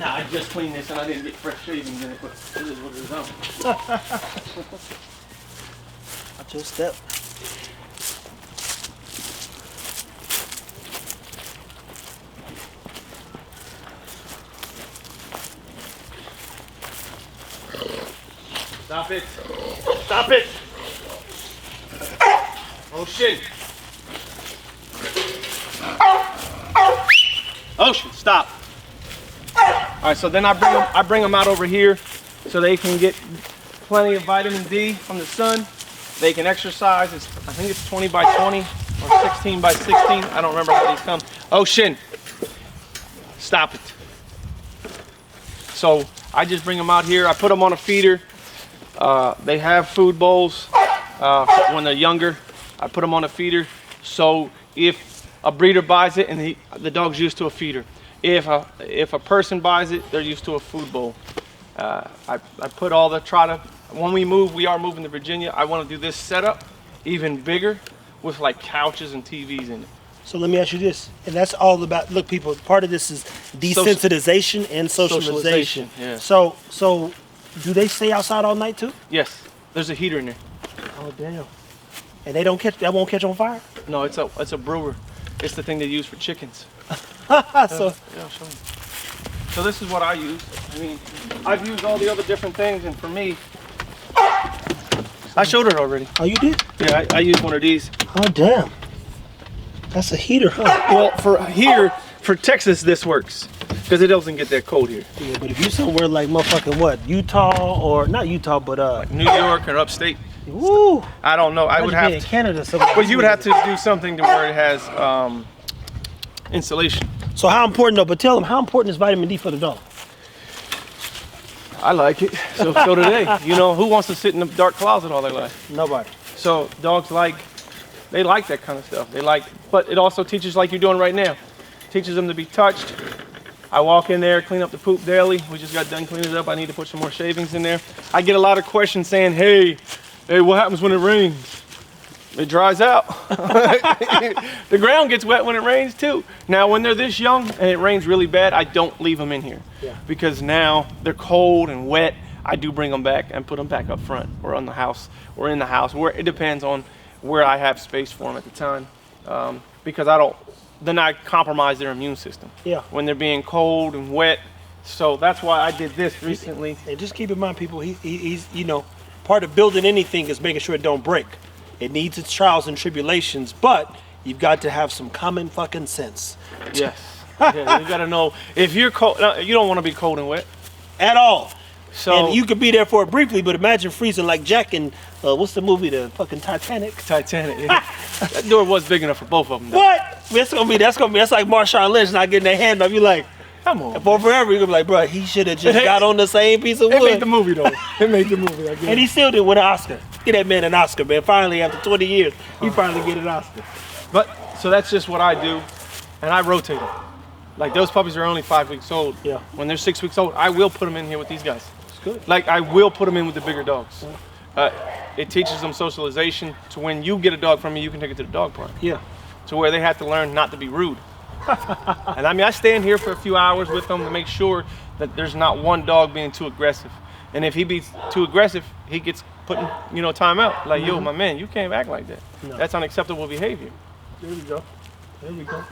Nah, I just cleaned this and I didn't get fresh shavings in it, but it is what it is. Watch your step. Stop it. Stop it. Oh shit. Ocean, stop. All right, so then I bring them out over here so they can get plenty of vitamin D from the sun. They can exercise. I think it's 20 by 20 or 16 by 16. I don't remember how these come. Ocean, stop it. So I just bring them out here. I put them on a feeder. They have food bowls when they're younger. I put them on a feeder. So if a breeder buys it and the dog's used to a feeder, if a person buys it, they're used to a food bowl. I put all the when we move, we are moving to Virginia. I want to do this setup even bigger with like couches and TVs in it. So let me ask you this, and that's all about, look people, part of this is desensitization and socialization. Yeah. So do they stay outside all night too? Yes, there's a heater in there. Oh damn. And they don't that won't catch on fire? No, it's a brewer. It's the thing they use for chickens. So yeah, I'll show you. So this is what I use. I mean, I've used all the other different things, and for me, I showed it already. Oh, you did? Yeah, I used one of these. Oh damn. That's a heater, huh? Well, for Texas, this works because it doesn't get that cold here. Yeah, but if you somewhere like motherfucking what, Utah or not Utah, but like New York or upstate. Woo! I don't know. I would have in to. Canada, But you would have to do something to where it has insulation. So how important though? But tell them, how important is vitamin D for the dog? I like it. So do they. You know, who wants to sit in a dark closet all their life? Nobody. So dogs they like that kind of stuff. But it also teaches, like you're doing right now, teaches them to be touched. I walk in there, clean up the poop daily. We just got done cleaning it up. I need to put some more shavings in there. I get a lot of questions saying, hey, what happens when it rains? It dries out. The ground gets wet when it rains too. Now, when they're this young and it rains really bad, I don't leave them in here. Yeah. Because now they're cold and wet. I do bring them back and put them back up front or on the house or in the house. Where it depends on where I have space for them at the time. Because then I compromise their immune system. Yeah. When they're being cold and wet. So that's why I did this recently. And just keep in mind, people, he's you know, part of building anything is making sure it don't break. It needs its trials and tribulations, but you've got to have some common fucking sense. Yes. Yeah, you gotta know if you're cold. You don't want to be cold and wet at all. So and you could be there for it briefly, but imagine freezing like Jack in what's the movie, the fucking Titanic? Titanic. Yeah. That door was big enough for both of them. Though. What? That's gonna be. That's like Marshawn Lynch not getting their hand up. You like, come on. For forever, you're gonna be like, bro, he should have just got on the same piece of wood. It made the movie though. It made the movie. I guess. And he still did win an Oscar. Get that man an Oscar, man. Finally, after 20 years, he finally get an Oscar. But so that's just what I do, and I rotate them. Like those puppies are only 5 weeks old. Yeah. When they're 6 weeks old, I will put them in here with these guys. It's good. Like I will put them in with the bigger dogs. It teaches them socialization. To when you get a dog from me, you can take it to the dog park. Yeah. To where they have to learn not to be rude. And I mean, I stand here for a few hours with them to make sure that there's not one dog being too aggressive. And if he be too aggressive, he gets put in, time out. Like, yo, my man, you can't act like that. No. That's unacceptable behavior. There we go. There we go.